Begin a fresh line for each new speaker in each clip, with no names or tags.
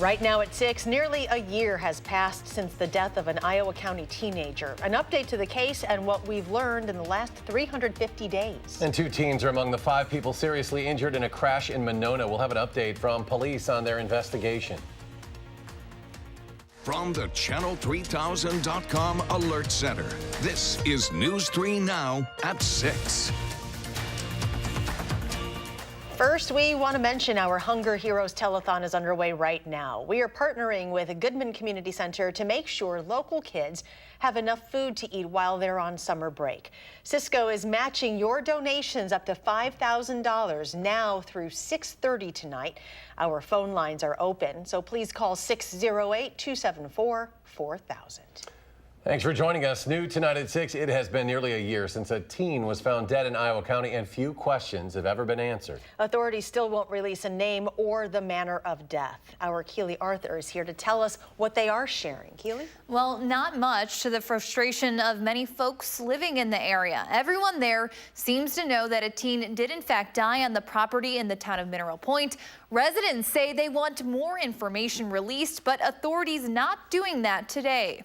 Right now at 6, nearly a year has passed since the death of an Iowa County teenager. An update to the case and what we've learned in the last 350 days.
And 2 teens are among the 5 people seriously injured in a crash in Monona. We'll have an update from police on their investigation.
From the Channel3000.com Alert Center, this is News 3 Now at 6.
First, we want to mention our Hunger Heroes Telethon is underway right now. We are partnering with Goodman Community Center to make sure local kids have enough food to eat while they're on summer break. Cisco is matching your donations up to $5,000 now through 6:30 tonight. Our phone lines are open, so please call 608-274-4000.
Thanks for joining us. New tonight at 6, it has been nearly a year since a teen was found dead in Iowa County, and few questions have ever been answered.
Authorities still won't release a name or the manner of death. Our Keely Arthur is here to tell us what they are sharing. Keely?
Well, not much, to the frustration of many folks living in the area. Everyone there seems to know that a teen did in fact die on the property in the town of Mineral Point. Residents say they want more information released, but authorities not doing that today.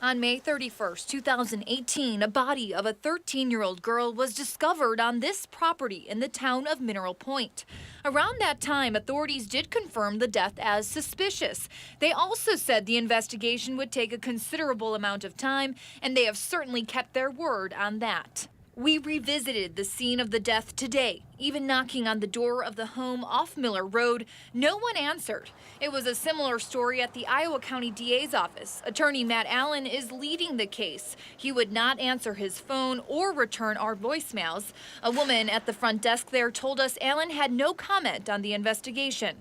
On May 31st, 2018, a body of a 13-year-old girl was discovered on this property in the town of Mineral Point. Around that time, authorities did confirm the death as suspicious. They also said the investigation would take a considerable amount of time, and they have certainly kept their word on that. We revisited the scene of the death today, even knocking on the door of the home off Miller Road. No one answered. It was a similar story at the Iowa County DA's office. Attorney Matt Allen is leading the case. He would not answer his phone or return our voicemails. A woman at the front desk there told us Allen had no comment on the investigation.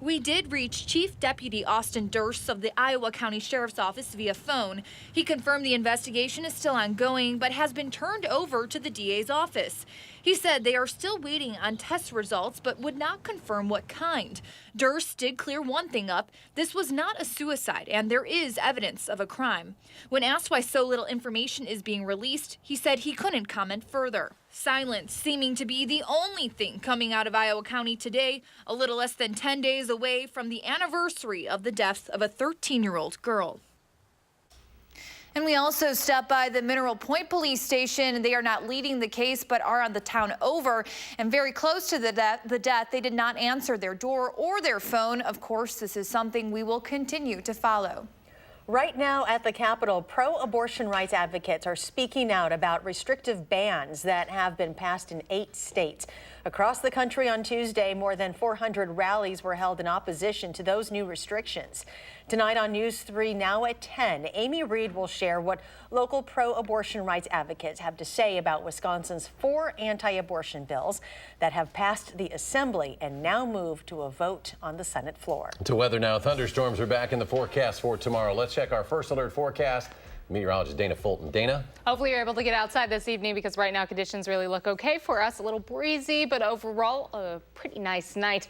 We did reach Chief Deputy Austin Durst of the Iowa County Sheriff's Office via phone. He confirmed the investigation is still ongoing, but has been turned over to the DA's office. He said they are still waiting on test results, but would not confirm what kind. Durst did clear one thing up. This was not a suicide, and there is evidence of a crime. When asked why so little information is being released, he said he couldn't comment further. Silence seeming to be the only thing coming out of Iowa County today, a little less than 10 days away from the anniversary of the death of a 13-year-old girl. And we also stopped by the Mineral Point Police Station. They are not leading the case, but are on the town over and very close to the death. They did not answer their door or their phone. Of course, this is something we will continue to follow.
Right now at the Capitol, pro-abortion rights advocates are speaking out about restrictive bans that have been passed in 8 states. Across the country on Tuesday, more than 400 rallies were held in opposition to those new restrictions. Tonight on News 3 Now at 10, Amy Reed will share what local pro-abortion rights advocates have to say about Wisconsin's 4 anti-abortion bills that have passed the Assembly and now moved to a vote on the Senate floor.
To weather now, thunderstorms are back in the forecast for tomorrow. Let's check our first alert forecast. Meteorologist Dana Fulton. Dana?
Hopefully you're able to get outside this evening because right now conditions really look okay for us. A little breezy, but overall a pretty nice night.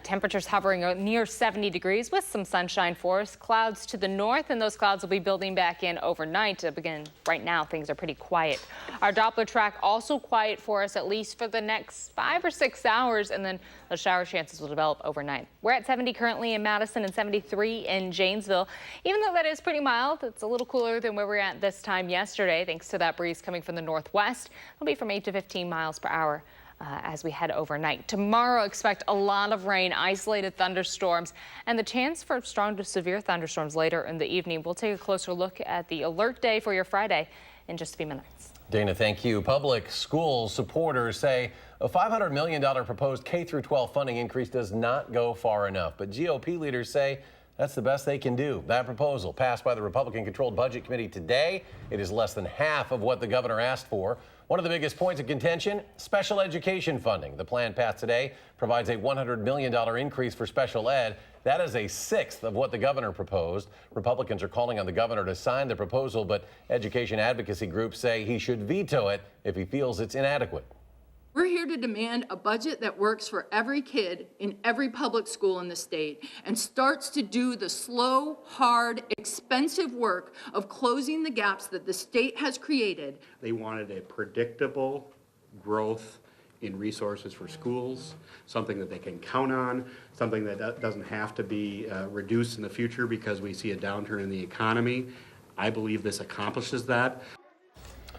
Temperatures hovering near 70 degrees with some sunshine for us. Clouds to the north, and those clouds will be building back in overnight. Again, right now things are pretty quiet. Our Doppler track also quiet for us at least for the next 5 or 6 hours, and then the shower chances will develop overnight. We're at 70 currently in Madison and 73 in Janesville. Even though that is pretty mild, it's a little cooler than where we were at this time yesterday, thanks to that breeze coming from the northwest. It'll be from 8 to 15 miles per hour as we head overnight. Tomorrow, expect a lot of rain, isolated thunderstorms, and the chance for strong to severe thunderstorms later in the evening. We'll take a closer look at the alert day for your Friday in just a few minutes.
Dana, thank you. Public school supporters say a $500 million proposed K-12 funding increase does not go far enough, but GOP leaders say that's the best they can do. That proposal passed by the Republican-controlled Budget Committee today. It is less than half of what the governor asked for. One of the biggest points of contention, special education funding. The plan passed today provides a $100 million increase for special ed. That is a sixth of what the governor proposed. Republicans are calling on the governor to sign the proposal, but education advocacy groups say he should veto it if he feels it's inadequate.
We're here to demand a budget that works for every kid in every public school in the state and starts to do the slow, hard, expensive work of closing the gaps that the state has created.
They wanted a predictable growth in resources for schools, something that they can count on, something that doesn't have to be reduced in the future because we see a downturn in the economy. I believe this accomplishes that.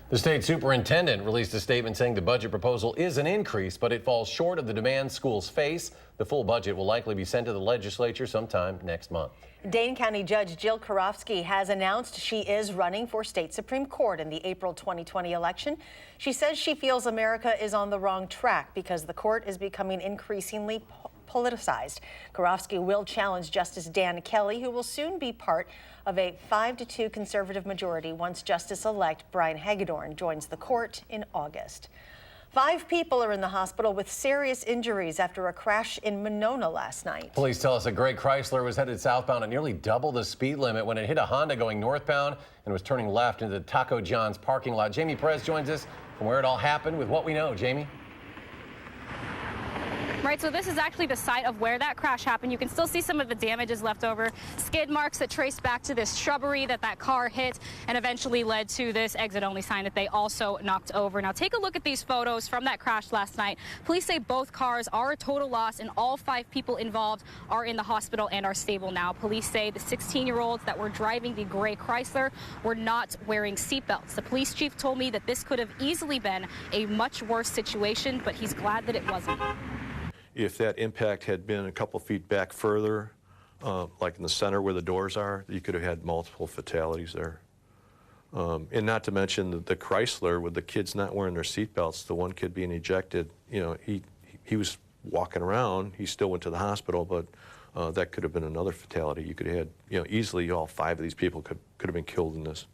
The state superintendent released a statement saying the budget proposal is an increase, but it falls short of the demands schools face. The full budget will likely be sent to the legislature sometime next month.
Dane County Judge Jill Karofsky has announced she is running for state Supreme Court in the April 2020 election. She says she feels America is on the wrong track because the court is becoming increasingly politicized. Karofsky will challenge Justice Dan Kelly, who will soon be part of a 5-2 conservative majority once Justice-elect Brian Hagedorn joins the court in August. 5 people are in the hospital with serious injuries after a crash in Monona last night.
Police tell us a gray Chrysler was headed southbound at nearly double the speed limit when it hit a Honda going northbound and was turning left into the Taco John's parking lot. Jamie Perez joins us from where it all happened with what we know. Jamie?
Right, so this is actually the site of where that crash happened. You can still see some of the damages left over. Skid marks that trace back to this shrubbery that car hit and eventually led to this exit-only sign that they also knocked over. Now, take a look at these photos from that crash last night. Police say both cars are a total loss and all 5 people involved are in the hospital and are stable now. Police say the 16-year-olds that were driving the gray Chrysler were not wearing seatbelts. The police chief told me that this could have easily been a much worse situation, but he's glad that it wasn't.
If that impact had been a couple feet back further, like in the center where the doors are, you could have had multiple fatalities there. And not to mention the Chrysler with the kids not wearing their seatbelts, the one kid being ejected, you know, he was walking around, he still went to the hospital, but that could have been another fatality. You could have had, you know, easily all 5 of these people could have been killed in this.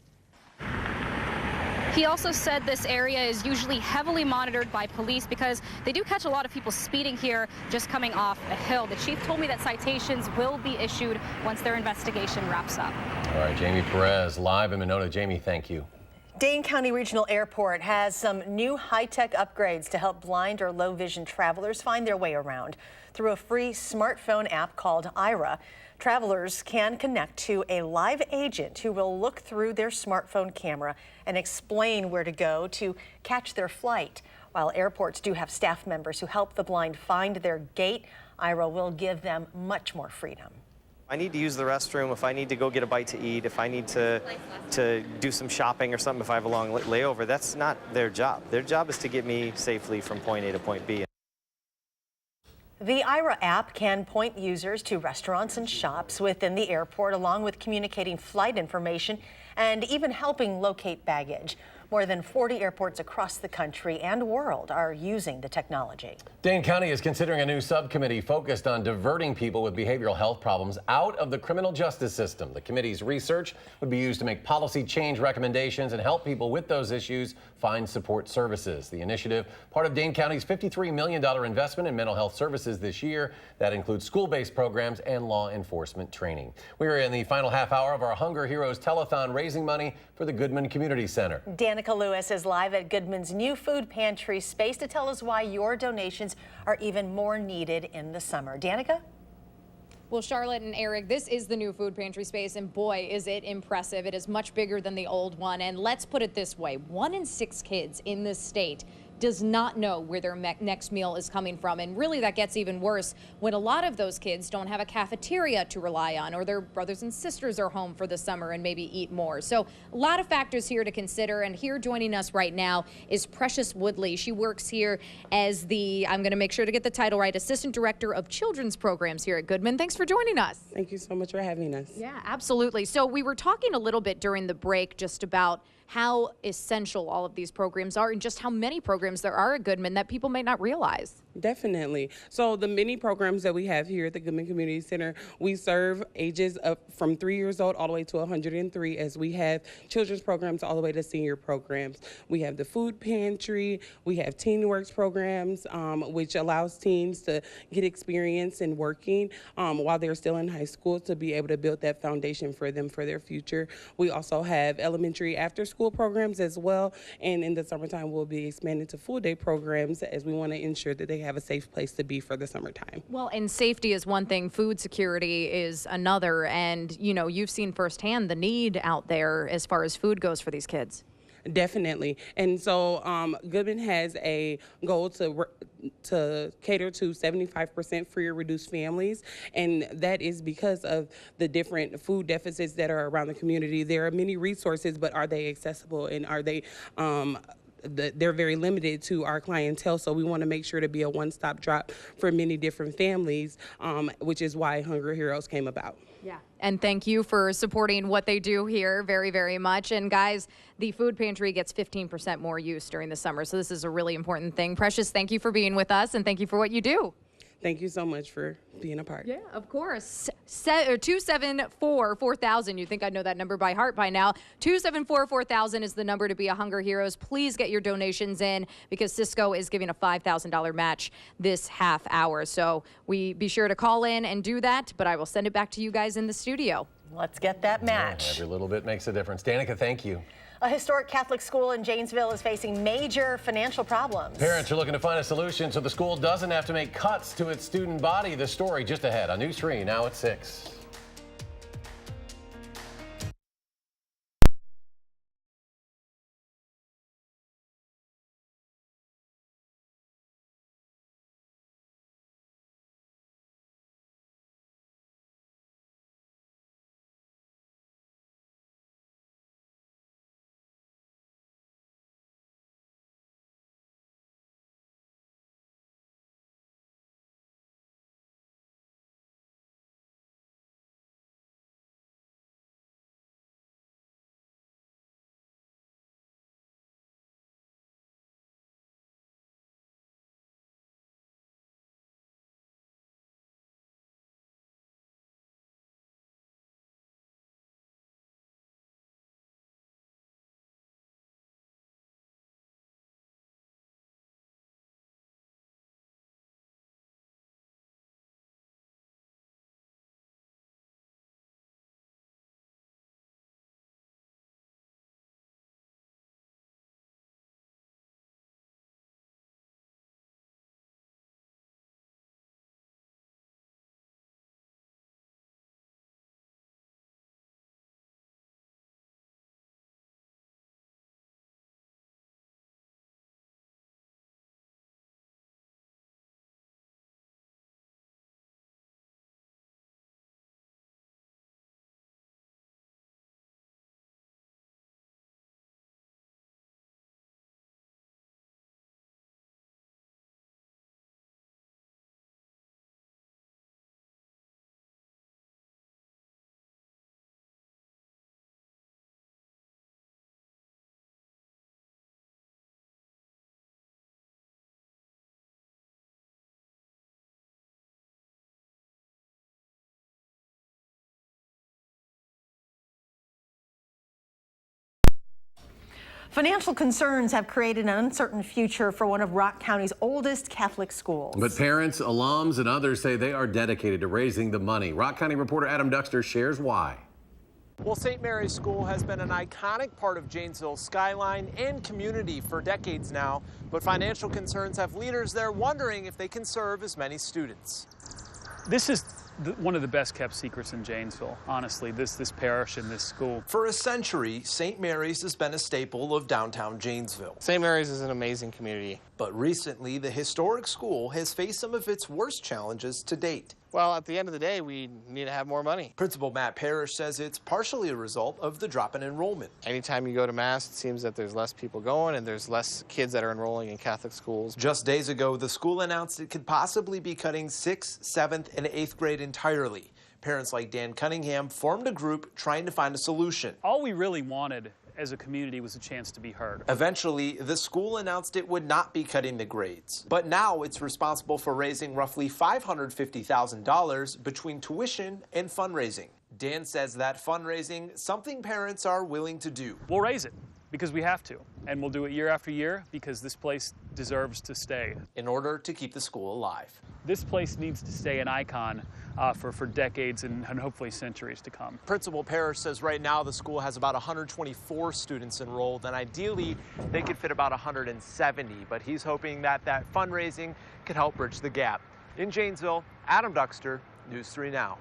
He also said this area is usually heavily monitored by police because they do catch a lot of people speeding here just coming off a hill. The chief told me that citations will be issued once their investigation wraps up.
All right, Jamie Perez live in Monona. Jamie, thank you.
Dane County Regional Airport has some new high-tech upgrades to help blind or low-vision travelers find their way around. Through a free smartphone app called Ira, travelers can connect to a live agent who will look through their smartphone camera and explain where to go to catch their flight. While airports do have staff members who help the blind find their gate, Ira will give them much more freedom.
I need to use the restroom, if I need to go get a bite to eat, if I need to do some shopping or something, if I have a long layover, that's not their job. Their job is to get me safely from point A to point B.
The Ira app can point users to restaurants and shops within the airport, along with communicating flight information and even helping locate baggage. More than 40 airports across the country and world are using the technology.
Dane County is considering a new subcommittee focused on diverting people with behavioral health problems out of the criminal justice system. The committee's research would be used to make policy change recommendations and help people with those issues find support services. The initiative, part of Dane County's $53 million investment in mental health services this year. That includes school-based programs and law enforcement training. We are in the final half hour of our Hunger Heroes Telethon, raising money for the Goodman Community Center.
Danica Lewis is live at Goodman's new food pantry space to tell us why your donations are even more needed in the summer. Danica?
Well, Charlotte and Eric, this is the new food pantry space, and boy, is it impressive. It is much bigger than the old one, and let's put it this way. 1 in 6 kids in this state does not know where their next meal is coming from. And really that gets even worse when a lot of those kids don't have a cafeteria to rely on, or their brothers and sisters are home for the summer and maybe eat more. So a lot of factors here to consider. And here joining us right now is Precious Woodley. She works here as the, I'm going to make sure to get the title right, Assistant Director of Children's Programs here at Goodman. Thanks for joining us.
Thank you so much for having us.
Yeah, absolutely. So we were talking a little bit during the break just about how essential all of these programs are and just how many programs there are at Goodman that people may not realize.
Definitely. So the many programs that we have here at the Goodman Community Center, we serve ages up from 3 years old all the way to 103, as we have children's programs all the way to senior programs. We have the food pantry, we have Teen Works programs, which allows teens to get experience in working while they're still in high school to be able to build that foundation for them for their future. We also have elementary after school programs as well, and in the summertime we'll be expanding to full day programs as we want to ensure that they have a safe place to be for the summertime.
Well, and safety is one thing, food security is another, and you know, you've seen firsthand the need out there as far as food goes for these kids.
Definitely. And so Goodman has a goal to cater to 75% free or reduced families, and that is because of the different food deficits that are around the community. There are many resources, but are they accessible, and are they they're very limited to our clientele, so we want to make sure to be a one-stop drop for many different families, which is why Hunger Heroes came about.
Yeah. And thank you for supporting what they do here very, very much. And guys, the food pantry gets 15% more use during the summer, so this is a really important thing. Precious, thank you for being with us, and thank you for what you do.
Thank you so much for being a part.
Yeah, of course. 274-4000. You think I know that number by heart by now. 274-4000 is the number to be a Hunger Heroes. Please get your donations in, because Cisco is giving a $5,000 match this half hour. So be sure to call in and do that, but I will send it back to you guys in the studio.
Let's get that match.
Every little bit makes a difference. Danica, thank you.
A historic Catholic school in Janesville is facing major financial problems.
Parents are looking to find a solution so the school doesn't have to make cuts to its student body. The story just ahead on News 3, now at 6.
Financial concerns have created an uncertain future for one of Rock County's oldest Catholic schools.
But parents, alums, and others say they are dedicated to raising the money. Rock County reporter Adam Duxter shares why.
Well, St. Mary's School has been an iconic part of Janesville's skyline and community for decades now, but financial concerns have leaders there wondering if they can serve as many students.
This is one of the best kept secrets in Janesville, honestly, this parish and this school.
For a century, St. Mary's has been a staple of downtown Janesville.
St. Mary's is an amazing community.
But recently, the historic school has faced some of its worst challenges to date.
Well, at the end of the day, we need to have more money.
Principal Matt Parrish says it's partially a result of the drop in enrollment.
Anytime you go to Mass, it seems that there's less people going and there's less kids that are enrolling in Catholic schools.
Just days ago, the school announced it could possibly be cutting 6th, 7th, and 8th grade entirely. Parents like Dan Cunningham formed a group trying to find a solution.
All we really wanted as a community was a chance to be heard.
Eventually, the school announced it would not be cutting the grades. But now it's responsible for raising roughly $550,000 between tuition and fundraising. Dan says that fundraising, something parents are willing to do.
We'll raise it because we have to, and we'll do it year after year because this place deserves to stay.
In order to keep the school alive.
This place needs to stay an icon for decades and hopefully centuries to come.
Principal Parrish says right now the school has about 124 students enrolled, and ideally they could fit about 170, but he's hoping that fundraising could help bridge the gap. In Janesville, Adam Duxter, News 3 Now.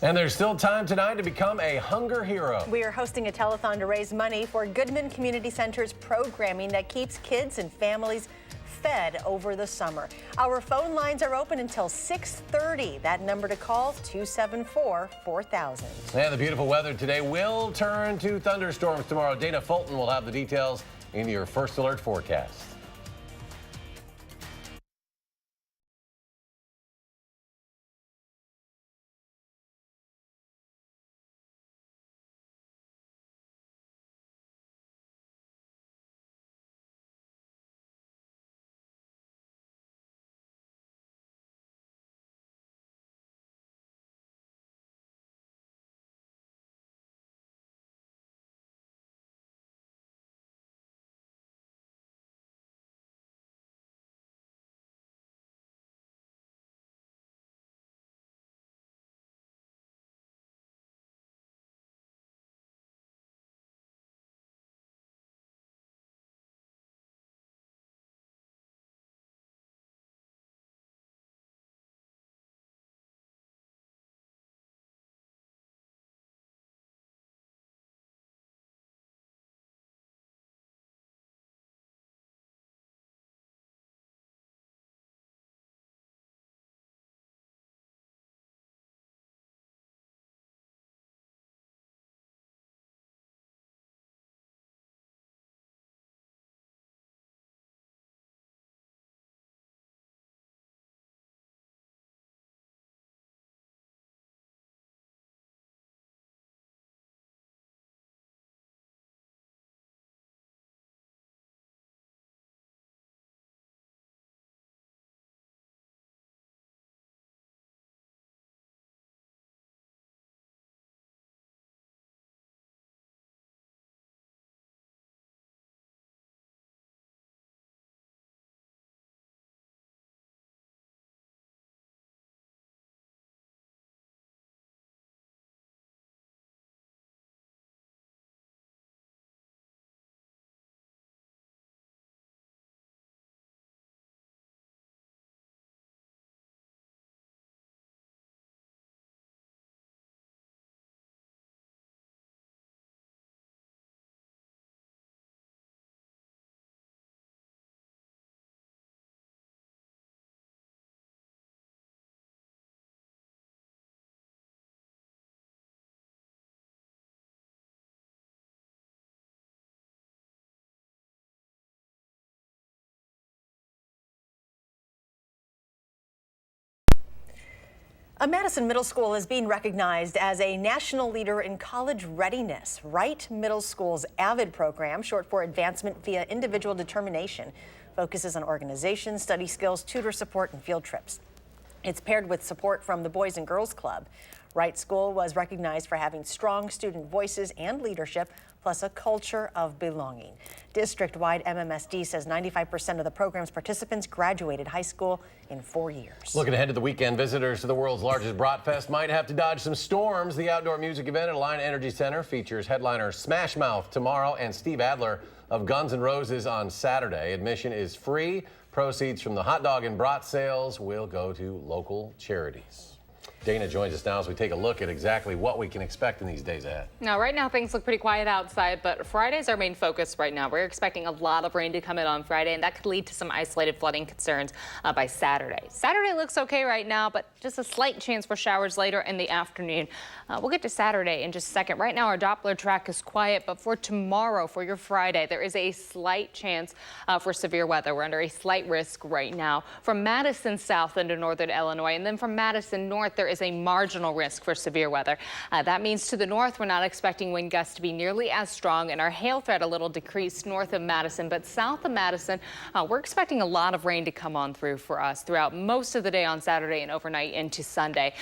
And there's still time tonight to become a hunger hero.
We are hosting a telethon to raise money for Goodman Community Center's programming that keeps kids and families fed over the summer. Our phone lines are open until 6:30. That number to call is 274-4000.
And the beautiful weather today will turn to thunderstorms tomorrow. Dana Fulton will have the details in your First Alert forecast.
A Madison middle school is being recognized as a national leader in college readiness. Wright Middle School's AVID program, short for Advancement via Individual Determination, focuses on organization, study skills, tutor support, and field trips. It's paired with support from the Boys and Girls Club. Wright School was recognized for having strong student voices and leadership, plus a culture of belonging. District-wide MMSD says 95% of the program's participants graduated high school in 4 years.
Looking ahead to the weekend, visitors to the world's largest Bratfest might have to dodge some storms. The outdoor music event at Alliant Energy Center features headliner Smash Mouth tomorrow and Steve Adler of Guns N' Roses on Saturday. Admission is free. Proceeds from the hot dog and brat sales will go to local charities. Dana joins us now as we take a look at exactly what we can expect in these days ahead.
Now, right now, things look pretty quiet outside, but Friday's our main focus right now. We're expecting a lot of rain to come in on Friday, and that could lead to some isolated flooding concerns by Saturday. Saturday looks okay right now, but just a slight chance for showers later in the afternoon. We'll get to Saturday in just a second. Right now, our Doppler track is quiet, but for tomorrow, for your Friday, there is a slight chance for severe weather. We're under a slight risk right now from Madison south into northern Illinois, and then from Madison north, there is a marginal risk for severe weather. That means to the north, we're not expecting wind gusts to be nearly as strong, and our hail threat a little decreased north of Madison, but south of Madison, we're expecting a lot of rain to come on through for us throughout most of the day on Saturday and overnight into Sunday.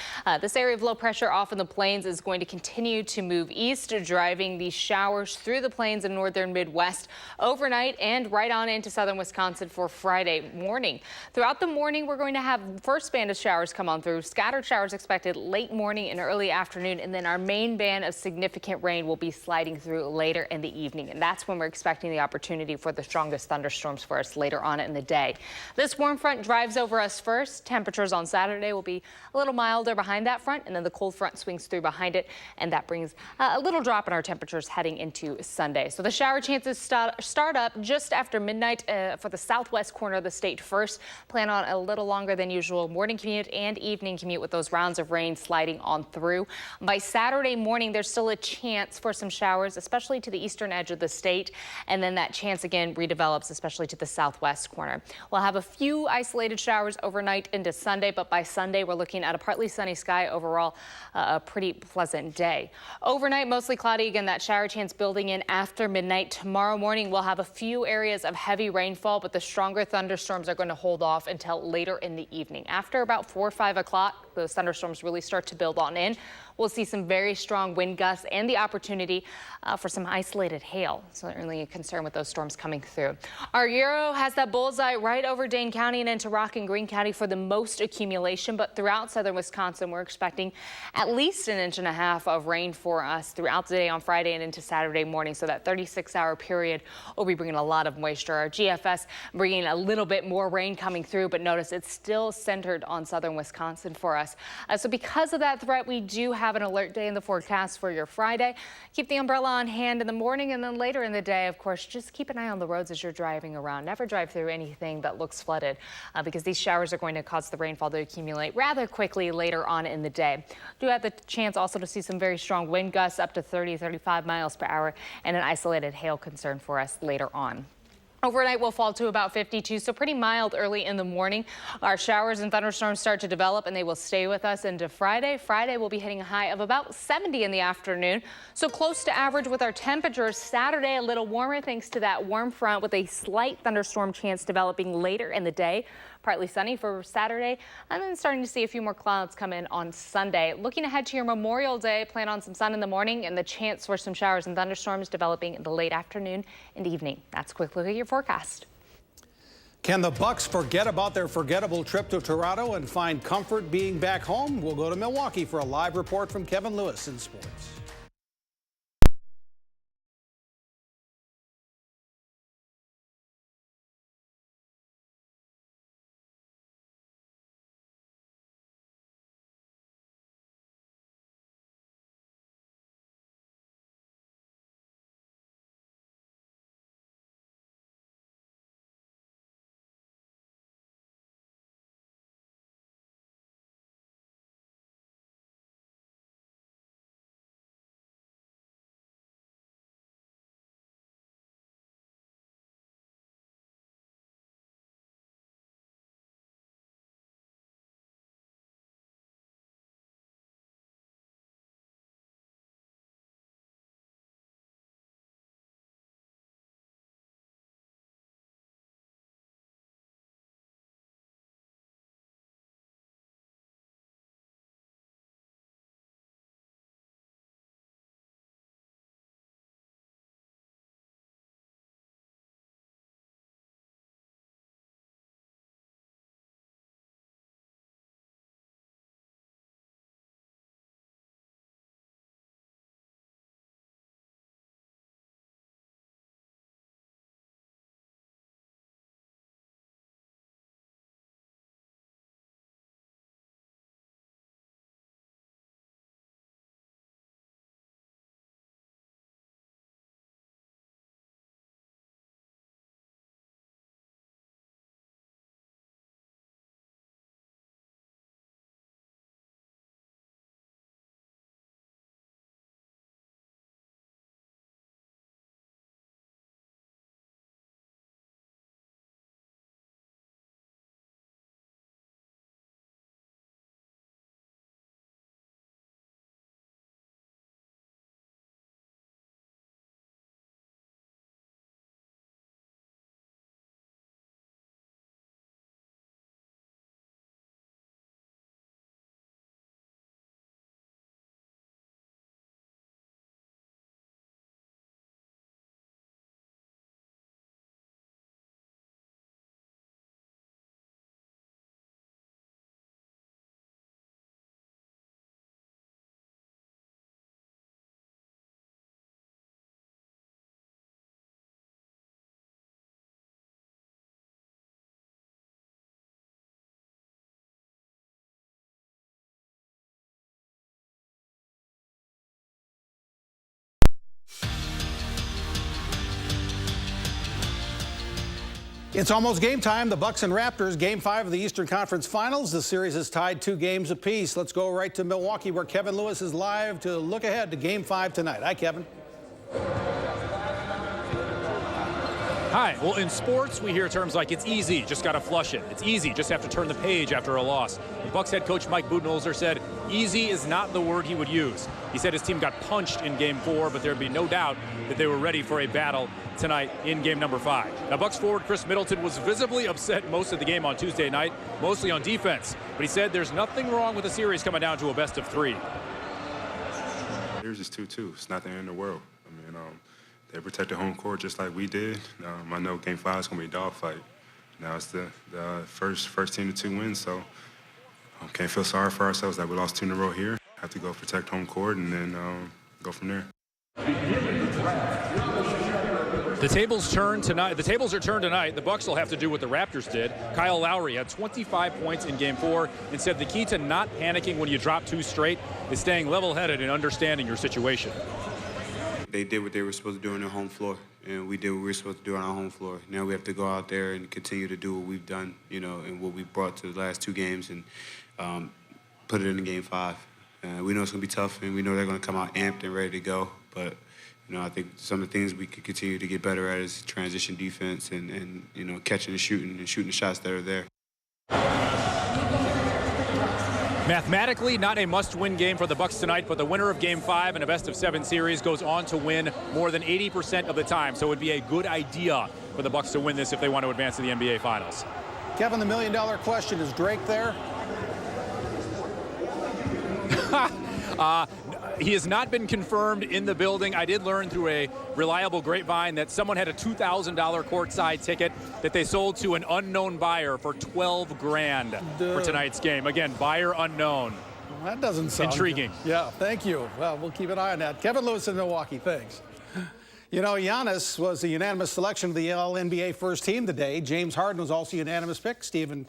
This area of low pressure off in the plains is going to continue to move east, driving these showers through the plains and northern Midwest overnight and right on into southern Wisconsin for Friday morning. Throughout the morning, we're going to have first band of showers come on through, scattered showers expected late morning and early afternoon, and then our main band of significant rain will be sliding through later in the evening, and that's when we're expecting the opportunity for the strongest thunderstorms for us later on in the day. This warm front drives over us first. Temperatures on Saturday will be a little milder behind that front, and then the cold front swings through behind it, and that brings a little drop in our temperatures heading into Sunday. So the shower chances start up just after midnight for the southwest corner of the state first. Plan on a little longer than usual morning commute and evening commute with those rounds of rain sliding on through. By Saturday morning, there's still a chance for some showers, especially to the eastern edge of the state. And then that chance again redevelops, especially to the southwest corner. We'll have a few isolated showers overnight into Sunday, but by Sunday, we're looking at a partly sunny sky. Overall, a pretty pleasant day. Overnight, mostly cloudy. Again, that shower chance building in after midnight. Tomorrow morning, we'll have a few areas of heavy rainfall, but the stronger thunderstorms are going to hold off until later in the evening. After about 4 or 5 o'clock, those thunderstorms really start to build on in. We'll see some very strong wind gusts and the opportunity for some isolated hail. Certainly a concern with those storms coming through. Our Euro has that bullseye right over Dane County and into Rock and Greene County for the most accumulation, but throughout southern Wisconsin, we're expecting at least 1.5 inches of rain for us throughout the day on Friday and into Saturday morning. So that 36-hour period will be bringing a lot of moisture. Our GFS bringing a little bit more rain coming through, but notice it's still centered on southern Wisconsin for us. So because of that threat, we do have an alert day in the forecast for your Friday. Keep the umbrella on hand in the morning, and then later in the day, of course, just keep an eye on the roads as you're driving around. Never drive through anything that looks flooded because these showers are going to cause the rainfall to accumulate rather quickly later on in the day. Do have the chance also to see some very strong wind gusts up to 30-35 miles per hour and an isolated hail concern for us later on. Overnight will fall to about 52, so pretty mild early in the morning. Our showers and thunderstorms start to develop, and they will stay with us into Friday. Friday will be hitting a high of about 70 in the afternoon, so close to average with our temperatures. Saturday, a little warmer thanks to that warm front with a slight thunderstorm chance developing later in the day. Partly sunny for Saturday, and then starting to see a few more clouds come in on Sunday. Looking ahead to your Memorial Day, plan on some sun in the morning and the chance for some showers and thunderstorms developing in the late afternoon and evening. That's a quick look at your forecast.
Can the Bucks forget about their forgettable trip to Toronto and find comfort being back home? We'll go to Milwaukee for a live report from Kevin Lewis in sports. It's almost game time. The Bucks and Raptors, Game 5 of the Eastern Conference Finals. The series is tied 2 games apiece. Let's go right to Milwaukee, where Kevin Lewis is live to look ahead to Game 5 tonight. Hi, Kevin.
Hi. Well, in sports, we hear terms like it's easy, just got to flush it. It's easy, just have to turn the page after a loss. The Bucks head coach Mike Budenholzer said easy is not the word he would use. He said his team got punched in Game 4, but there'd be no doubt that they were ready for a battle tonight in Game number 5. Now, Bucks forward Chris Middleton was visibly upset most of the game on Tuesday night, mostly on defense. But he said there's nothing wrong with the series coming down to a best of 3.
Here's just 2-2. It's not the end of the world. I mean, they protected home court just like we did. I know Game 5 is going to be a dogfight. Now it's the first team to 2 wins, so can't feel sorry for ourselves that we lost 2 in a row here. Have to go protect home court and then go from there.
The tables turn tonight. The tables are turned tonight. The Bucks will have to do what the Raptors did. Kyle Lowry had 25 points in Game 4 and said the key to not panicking when you drop 2 straight is staying level-headed and understanding your situation.
They did what they were supposed to do on their home floor, and we did what we were supposed to do on our home floor. Now we have to go out there and continue to do what we've done, and what we brought to the last 2 games, and put it in Game 5. We know it's going to be tough, and we know they're going to come out amped and ready to go. But I think some of the things we could continue to get better at is transition defense and catching and shooting the shots that are there.
Mathematically, not a must-win game for the Bucks tonight, but the winner of Game 5 in a best-of-7 series goes on to win more than 80% of the time. So it would be a good idea for the Bucks to win this if they want to advance to the NBA Finals.
Kevin, the million-dollar question, is Drake there?
He has not been confirmed in the building. I did learn through a reliable grapevine that someone had a $2,000 courtside ticket that they sold to an unknown buyer for $12,000 for tonight's game. Again, buyer unknown.
Well, that doesn't sound
intriguing.
Good. Yeah, thank you. Well, we'll keep an eye on that. Kevin Lewis in Milwaukee, thanks. Giannis was a unanimous selection of the All-NBA first team today. James Harden was also a unanimous pick. Stephen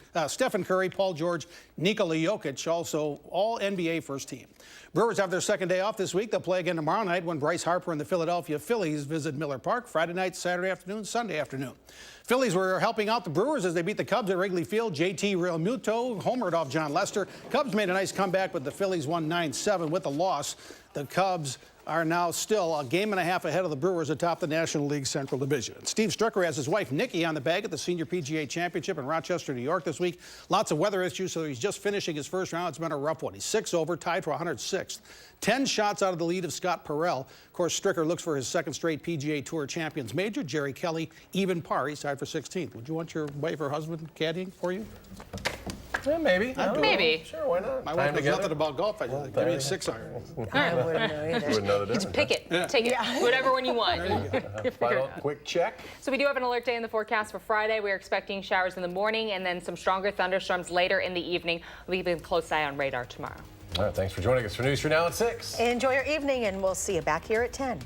Curry, Paul George, Nikola Jokic, also All-NBA first team. Brewers have their second day off this week. They'll play again tomorrow night when Bryce Harper and the Philadelphia Phillies visit Miller Park. Friday night, Saturday afternoon, Sunday afternoon. Phillies were helping out the Brewers as they beat the Cubs at Wrigley Field. JT Realmuto homered off John Lester. Cubs made a nice comeback, but the Phillies won 9-7 with the loss. The Cubs are now still a game and a half ahead of the Brewers atop the National League Central Division. Steve Stricker has his wife Nikki on the bag at the Senior PGA Championship in Rochester, New York this week. Lots of weather issues, so he's just finishing his first round. It's been a rough one. He's 6 over, tied for 106th. 10 shots out of the lead of Scott Perrell. Of course, Stricker looks for his second straight PGA Tour Champions major. Jerry Kelly, even par. He's tied for 16th. Would you want your wife or husband caddying for you?
Yeah, maybe.
Maybe.
Sure, why not?
My wife knows nothing about golf. I just give me a 6-iron.
I wouldn't know either. Wouldn't know the difference.
Just pick it. Yeah. Take it. Whatever one you want.
Final quick check.
So we do have an alert day in the forecast for Friday. We're expecting showers in the morning and then some stronger thunderstorms later in the evening. We'll keep a close eye on radar tomorrow.
All right, thanks for joining us for News 3 Now at 6.
Enjoy your evening, and we'll see you back here at 10.